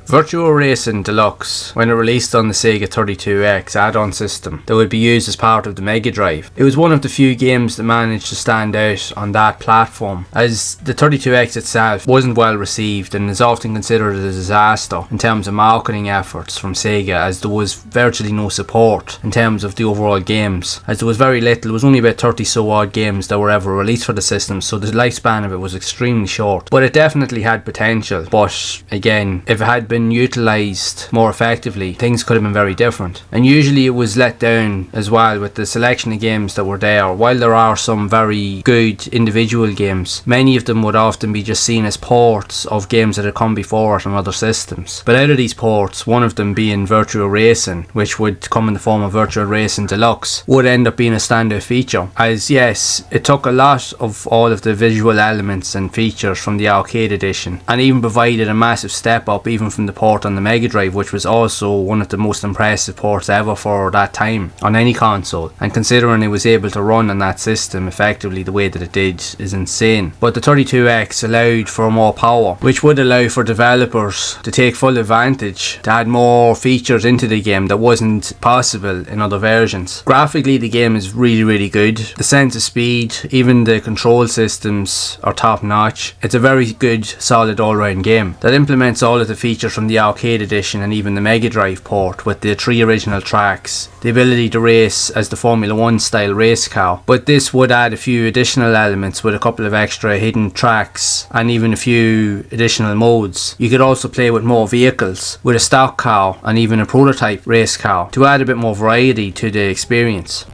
Virtua Racing Deluxe, when it released on the Sega 32X add-on system that would be used as part of the Mega Drive, it was one of the few games that managed to stand out on that platform, as the 32X itself wasn't well received and is often considered a disaster in terms of marketing efforts from Sega, as there was virtually no support in terms of the overall games, as there was very little. It was only about 30 so odd games that were ever released for the system, so the lifespan of it was extremely short. But it definitely had potential, but again, if it had been utilised more effectively, things could have been very different. And usually it was let down as well with the selection of games that were there. While there are some very good individual games, many of them would often be just seen as ports of games that had come before it on other systems. But out of these ports, one of them being Virtua Racing, which would come in the form of Virtua Racing Deluxe, would end up being a standout feature, as yes, it took a lot of all of the visual elements and features from the arcade edition and even provided a massive step up even from the port on the Mega Drive, which was also one of the most impressive ports ever for that time on any console. And considering it was able to run on that system effectively the way that it did is insane. But the 32X allowed for more power, which would allow for developers to take full advantage, to add more features into the game that wasn't possible in other versions. Graphically, the game is really good. The sense of speed, even the control systems are top notch. It's a very good, solid all-round game that implements all of the features from the arcade edition and even the Mega Drive port, with the 3 original tracks, the ability to race as the Formula 1 style race car. But this would add a few additional elements with a couple of extra hidden tracks and even a few additional modes. You could also play with more vehicles, with a stock car and even a prototype race car, to add a bit more variety to the experience.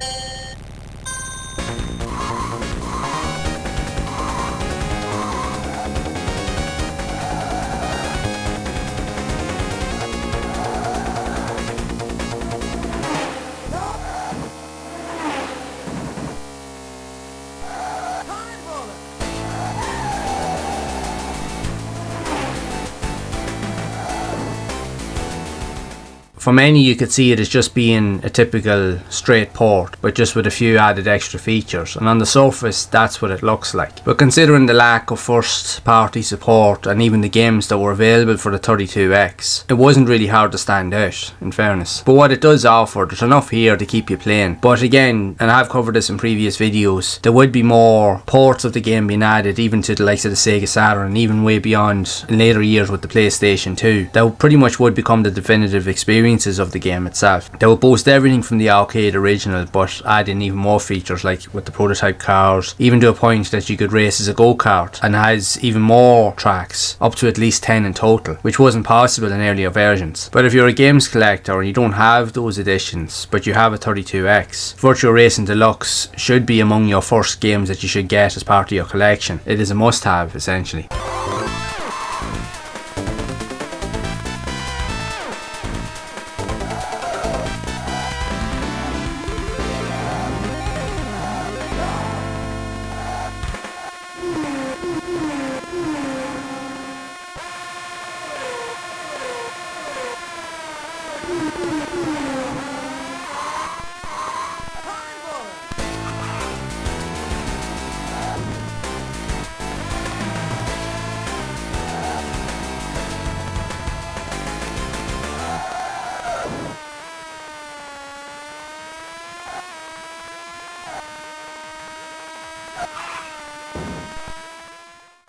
For many, you could see it as just being a typical straight port, but just with a few added extra features, and on the surface that's what it looks like. But considering the lack of first party support and even the games that were available for the 32X, it wasn't really hard to stand out, in fairness. But what it does offer, there's enough here to keep you playing. But again, and I've covered this in previous videos, there would be more ports of the game being added, even to the likes of the Sega Saturn, and even way beyond in later years with the PlayStation 2. That pretty much would become the definitive experience of the game itself. They will boast everything from the arcade original, but add in even more features, like with the prototype cars, even to a point that you could race as a go-kart, and has even more tracks, up to at least 10 in total, which wasn't possible in earlier versions. But if you're a games collector and you don't have those editions, but you have a 32X, Virtua Racing Deluxe should be among your first games that you should get as part of your collection. It is a must-have, essentially.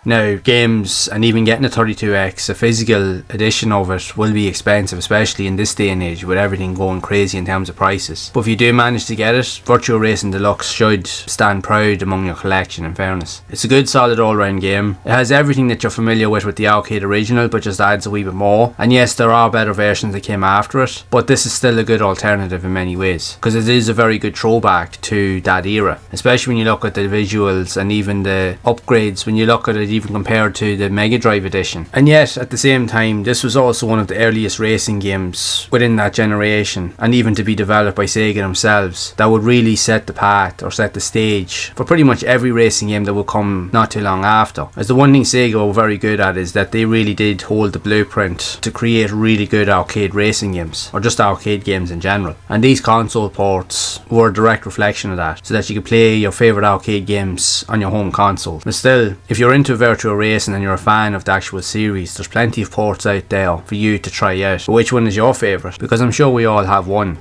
Now, games and even getting a 32X, a physical edition of it, will be expensive, especially in this day and age with everything going crazy in terms of prices. But if you do manage to get it, Virtua Racing Deluxe should stand proud among your collection, in fairness. It's a good solid all-round game. It has everything that you're familiar with the arcade original, but just adds a wee bit more. And yes, there are better versions that came after it, but this is still a good alternative in many ways, because it is a very good throwback to that era, especially when you look at the visuals and even the upgrades, when you look at it even compared to the Mega Drive edition. And yet, at the same time, this was also one of the earliest racing games within that generation, and even to be developed by Sega themselves, that would really set the path or set the stage for pretty much every racing game that would come not too long after. As the one thing Sega were very good at is that they really did hold the blueprint to create really good arcade racing games, or just arcade games in general. And these console ports were a direct reflection of that, so that you could play your favourite arcade games on your home console. But still, if you're into Virtua Racing and you're a fan of the actual series, there's plenty of ports out there for you to try out. But which one is your favourite? Because I'm sure we all have one.